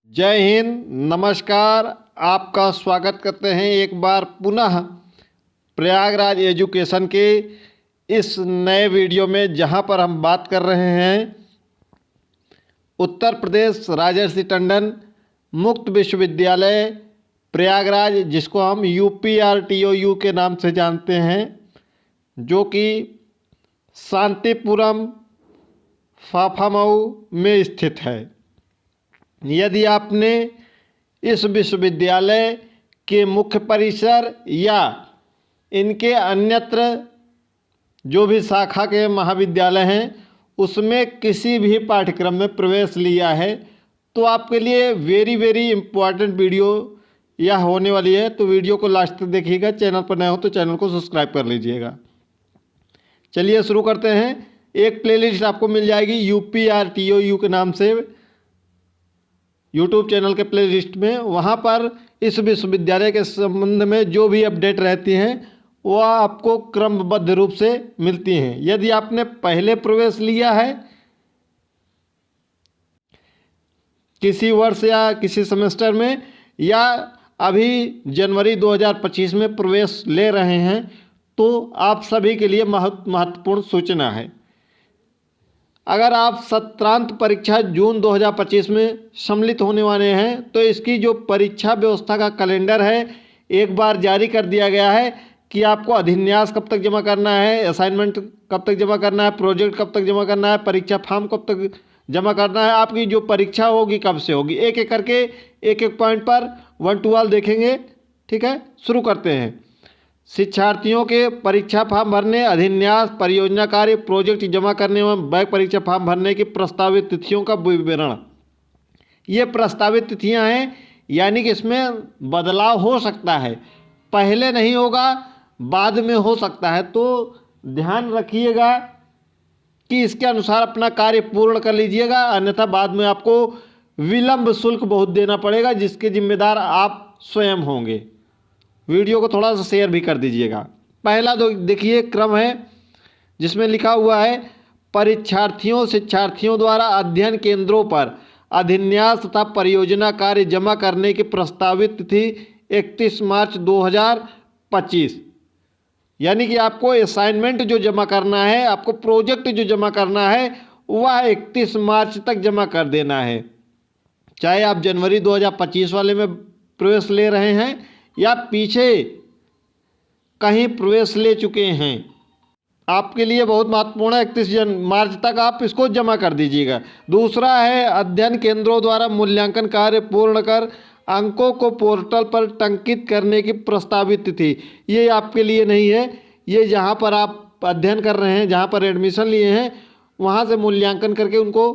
जय हिंद, नमस्कार। आपका स्वागत करते हैं एक बार पुनः प्रयागराज एजुकेशन के इस नए वीडियो में, जहां पर हम बात कर रहे हैं उत्तर प्रदेश राजर्षि टंडन मुक्त विश्वविद्यालय प्रयागराज, जिसको हम UPRTOU के नाम से जानते हैं, जो कि शांतिपुरम फाफामऊ में स्थित है। यदि आपने इस विश्वविद्यालय के मुख्य परिसर या इनके अन्यत्र जो भी शाखा के महाविद्यालय हैं उसमें किसी भी पाठ्यक्रम में प्रवेश लिया है तो आपके लिए वेरी इम्पोर्टेंट वीडियो यह होने वाली है। तो वीडियो को लास्ट तक देखिएगा। चैनल पर नए हो तो चैनल को सब्सक्राइब कर लीजिएगा। चलिए शुरू करते हैं। एक प्लेलिस्ट आपको मिल जाएगी UPRTOU के नाम से यूट्यूब चैनल के प्लेलिस्ट में। वहाँ पर इस विश्वविद्यालय के संबंध में जो भी अपडेट रहती हैं वह आपको क्रमबद्ध रूप से मिलती हैं। यदि आपने पहले प्रवेश लिया है किसी वर्ष या किसी सेमेस्टर में, या अभी जनवरी 2025 में प्रवेश ले रहे हैं, तो आप सभी के लिए महत्वपूर्ण सूचना है। अगर आप सत्रांत परीक्षा जून 2025 में सम्मिलित होने वाले हैं तो इसकी जो परीक्षा व्यवस्था का कैलेंडर है एक बार जारी कर दिया गया है कि आपको अधिन्यास कब तक जमा करना है, असाइनमेंट कब तक जमा करना है, प्रोजेक्ट कब तक जमा करना है, परीक्षा फॉर्म कब तक जमा करना है, आपकी जो परीक्षा होगी कब से होगी। एक एक करके एक पॉइंट पर वन टू ऑल देखेंगे। ठीक है, शुरू करते हैं। शिक्षार्थियों के परीक्षा फॉर्म भरने, अधिन्यास, परियोजना कार्य, प्रोजेक्ट जमा करने एवं बैक परीक्षा फॉर्म भरने की प्रस्तावित तिथियों का विवरण। ये प्रस्तावित तिथियां हैं, यानी कि इसमें बदलाव हो सकता है, पहले नहीं होगा, बाद में हो सकता है। तो ध्यान रखिएगा कि इसके अनुसार अपना कार्य पूर्ण कर लीजिएगा, अन्यथा बाद में आपको विलंब शुल्क बहुत देना पड़ेगा, जिसके जिम्मेदार आप स्वयं होंगे। वीडियो को थोड़ा सा शेयर भी कर दीजिएगा। पहला तो देखिए क्रम है जिसमें लिखा हुआ है शिक्षार्थियों द्वारा अध्ययन केंद्रों पर अधिन्यास तथा परियोजना कार्य जमा करने की प्रस्तावित तिथि 31 मार्च 2025। यानी कि आपको असाइनमेंट जो जमा करना है, आपको प्रोजेक्ट जो जमा करना है वह 31 मार्च तक जमा कर देना है। चाहे आप जनवरी 2025 वाले में प्रवेश ले रहे हैं या पीछे कहीं प्रवेश ले चुके हैं, आपके लिए बहुत महत्वपूर्ण है। 31 मार्च तक आप इसको जमा कर दीजिएगा। दूसरा है अध्ययन केंद्रों द्वारा मूल्यांकन कार्य पूर्ण कर अंकों को पोर्टल पर टंकित करने की प्रस्तावित तिथि। ये आपके लिए नहीं है, ये जहाँ पर आप अध्ययन कर रहे हैं, जहाँ पर एडमिशन लिए हैं, वहाँ से मूल्यांकन करके उनको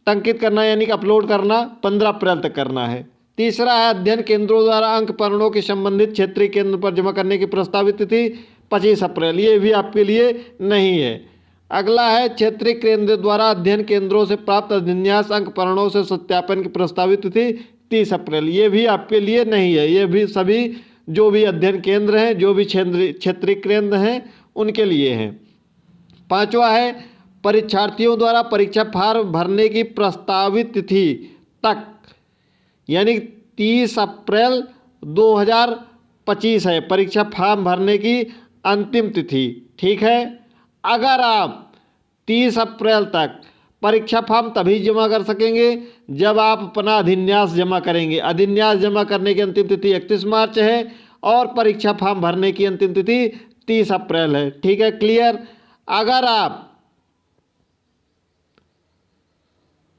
टंकित करना, यानी कि अपलोड करना 15 अप्रैल तक करना है। तीसरा है अध्ययन केंद्रों द्वारा अंक परिणामों के संबंधित क्षेत्रीय केंद्र पर जमा करने की प्रस्तावित तिथि 25 अप्रैल। ये भी आपके लिए नहीं है। अगला है क्षेत्रीय केंद्र द्वारा अध्ययन केंद्रों से प्राप्त अधिन्यास अंक परिणामों से सत्यापन की प्रस्तावित तिथि 30 अप्रैल। ये भी आपके लिए नहीं है। ये भी सभी जो भी अध्ययन केंद्र हैं, जो भी क्षेत्रीय केंद्र हैं, उनके लिए हैं। पांचवा है परीक्षार्थियों द्वारा परीक्षा फॉर्म भरने की प्रस्तावित तिथि तक, यानी 30 अप्रैल 2025 है परीक्षा फॉर्म भरने की अंतिम तिथि। ठीक है, अगर आप 30 अप्रैल तक परीक्षा फॉर्म तभी जमा कर सकेंगे जब आप अपना अधिन्यास जमा करेंगे। अधिन्यास जमा करने की अंतिम तिथि 31 मार्च है और परीक्षा फॉर्म भरने की अंतिम तिथि 30 अप्रैल है। ठीक है, क्लियर। अगर आप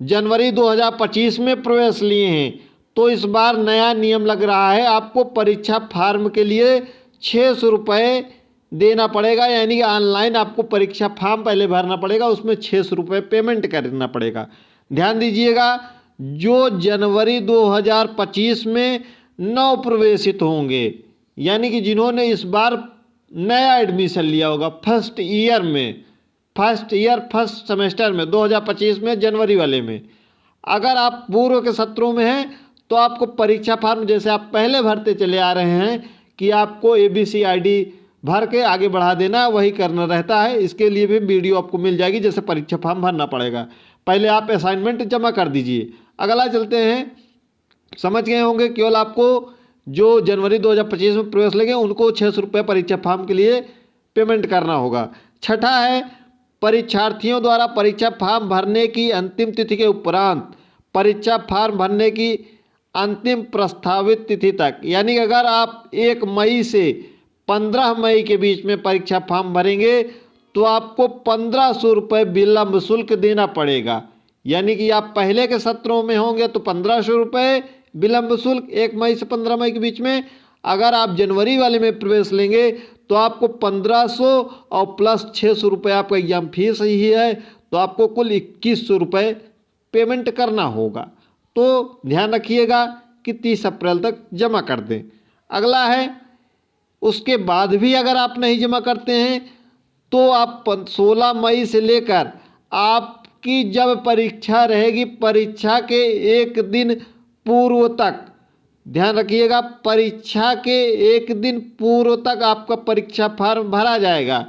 जनवरी 2025 में प्रवेश लिए हैं तो इस बार नया नियम लग रहा है, आपको परीक्षा फॉर्म के लिए 600 रुपये देना पड़ेगा। यानी कि ऑनलाइन आपको परीक्षा फॉर्म पहले भरना पड़ेगा, उसमें 600 रुपये पेमेंट करना पड़ेगा। ध्यान दीजिएगा, जो जनवरी 2025 में नव प्रवेशित होंगे, यानी कि जिन्होंने इस बार नया एडमिशन लिया होगा फर्स्ट सेमेस्टर में 2025 में जनवरी वाले में, अगर आप पूर्व के सत्रों में हैं तो आपको परीक्षा फॉर्म जैसे आप पहले भरते चले आ रहे हैं कि आपको ABCID भर के आगे बढ़ा देना, वही करना रहता है। इसके लिए भी वीडियो आपको मिल जाएगी, जैसे परीक्षा फॉर्म भरना पड़ेगा। पहले आप असाइनमेंट जमा कर दीजिए, अगला चलते हैं, समझ गए होंगे, केवल आपको जो जनवरी 2025 में प्रवेश लेंगे उनको 600 रुपये परीक्षा फॉर्म के लिए पेमेंट करना होगा। छठा है, परीक्षार्थियों द्वारा परीक्षा फॉर्म भरने की अंतिम तिथि के उपरांत परीक्षा फॉर्म भरने की अंतिम प्रस्तावित तिथि तक, यानी कि अगर आप 1 मई से 15 मई के बीच में परीक्षा फॉर्म भरेंगे तो आपको 1500 रुपये विलंब शुल्क देना पड़ेगा। यानी कि आप पहले के सत्रों में होंगे तो 1500 रुपये विलंब शुल्क 1 मई से 15 मई के बीच में, अगर आप जनवरी वाले में प्रवेश लेंगे तो आपको 1500 और प्लस 600 रुपये आपका एग्जाम फीस ही है, तो आपको कुल 2100 रुपये पेमेंट करना होगा। तो ध्यान रखिएगा कि 30 अप्रैल तक जमा कर दें। अगला है, उसके बाद भी अगर आप नहीं जमा करते हैं तो आप 16 मई से लेकर आपकी जब परीक्षा रहेगी, परीक्षा के 1 दिन पूर्व तक, ध्यान रखिएगा, परीक्षा के 1 दिन पूर्व तक आपका परीक्षा फॉर्म भरा जाएगा,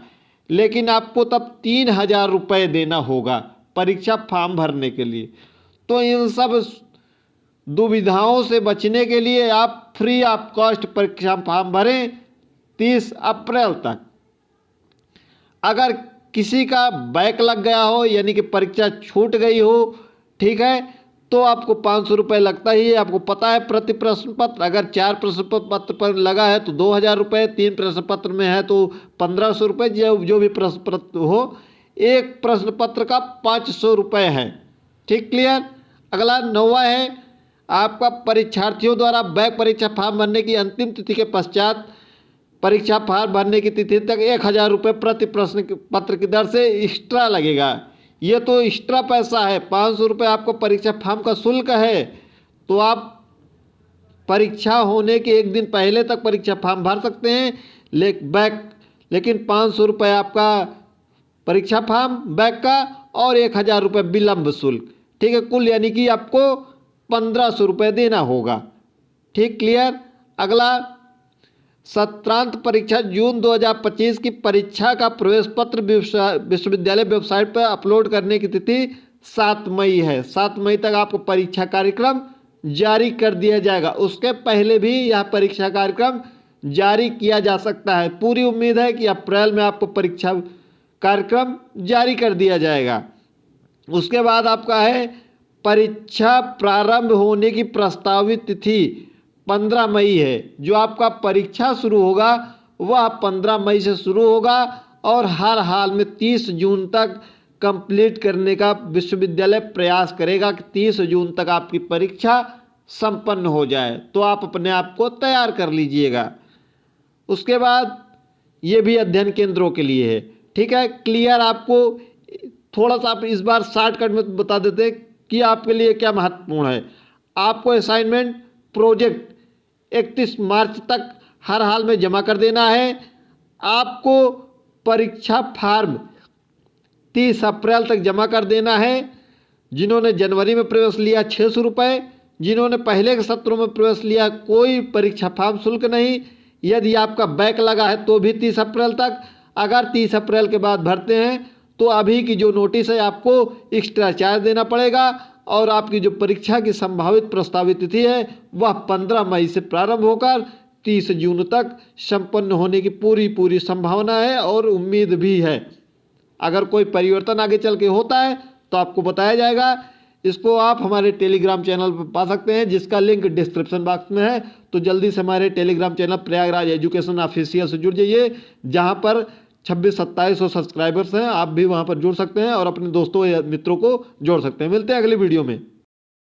लेकिन आपको तब 3000 रुपये देना होगा परीक्षा फॉर्म भरने के लिए। तो इन सब दुविधाओं से बचने के लिए आप फ्री ऑफ कॉस्ट परीक्षा फॉर्म भरें 30 अप्रैल तक। अगर किसी का बैक लग गया हो, यानी कि परीक्षा छूट गई हो, ठीक है, तो आपको 500 रुपये लगता ही है। आपको पता है प्रति प्रश्न पत्र, अगर 4 प्रश्न पत्र पर लगा है तो 2000 रुपये, 3 प्रश्न पत्र में है तो 1500 रुपये, जो भी प्रश्न पत्र हो, एक प्रश्न पत्र का 500 रुपये है। ठीक, क्लियर। अगला 9वां है, आपका परीक्षार्थियों द्वारा बैक परीक्षा फॉर्म भरने की अंतिम तिथि के पश्चात परीक्षा फॉर्म भरने की तिथि तक 1000 रुपये प्रति प्रश्न पत्र की दर से एक्स्ट्रा लगेगा। ये तो एक्स्ट्रा पैसा है, 500 रुपये आपको परीक्षा फॉर्म का शुल्क है। तो आप परीक्षा होने के 1 दिन पहले तक परीक्षा फॉर्म भर सकते हैं लेकिन 500 रुपये आपका परीक्षा फॉर्म बैक का और 1000 रुपये विलंब शुल्क, ठीक है, कुल यानी कि आपको 1500 रुपये देना होगा। ठीक, क्लियर। अगला, सत्रांत परीक्षा जून 2025 की परीक्षा का प्रवेश पत्र विश्वविद्यालय वेबसाइट पर अपलोड करने की तिथि 7 मई है। 7 मई तक आपको परीक्षा कार्यक्रम जारी कर दिया जाएगा। उसके पहले भी यह परीक्षा कार्यक्रम जारी किया जा सकता है। पूरी उम्मीद है कि अप्रैल में आपको परीक्षा कार्यक्रम जारी कर दिया जाएगा। उसके बाद आपका है, परीक्षा प्रारंभ होने की प्रस्तावित तिथि 15 मई है। जो आपका परीक्षा शुरू होगा वह 15 मई से शुरू होगा और हर हाल में 30 जून तक कंप्लीट करने का विश्वविद्यालय प्रयास करेगा कि 30 जून तक आपकी परीक्षा संपन्न हो जाए। तो आप अपने आप को तैयार कर लीजिएगा। उसके बाद ये भी अध्ययन केंद्रों के लिए है। ठीक है, क्लियर। आपको थोड़ा सा आप इस बार शॉर्टकट में बता देते हैं कि आपके लिए क्या महत्वपूर्ण है। आपको असाइनमेंट प्रोजेक्ट 31 मार्च तक हर हाल में जमा कर देना है। आपको परीक्षा फॉर्म 30 अप्रैल तक जमा कर देना है। जिन्होंने जनवरी में प्रवेश लिया 600 रुपये, जिन्होंने पहले के सत्रों में प्रवेश लिया कोई परीक्षा फॉर्म शुल्क नहीं। यदि आपका बैक लगा है तो भी 30 अप्रैल तक। अगर 30 अप्रैल के बाद भरते हैं तो अभी की जो नोटिस है आपको एक्स्ट्रा चार्ज देना पड़ेगा और आपकी जो परीक्षा की संभावित प्रस्तावित तिथि है वह 15 मई से प्रारंभ होकर 30 जून तक संपन्न होने की पूरी संभावना है और उम्मीद भी है। अगर कोई परिवर्तन आगे चल के होता है तो आपको बताया जाएगा। इसको आप हमारे टेलीग्राम चैनल पर पा सकते हैं जिसका लिंक डिस्क्रिप्शन बॉक्स में है। तो जल्दी से हमारे Telegram channel Prayagraj education official से जुड़ जाइए, जहां पर 26-2700 सब्सक्राइबर्स हैं। आप भी वहां पर जुड़ सकते हैं और अपने दोस्तों या मित्रों को जोड़ सकते हैं। मिलते हैं अगली वीडियो में।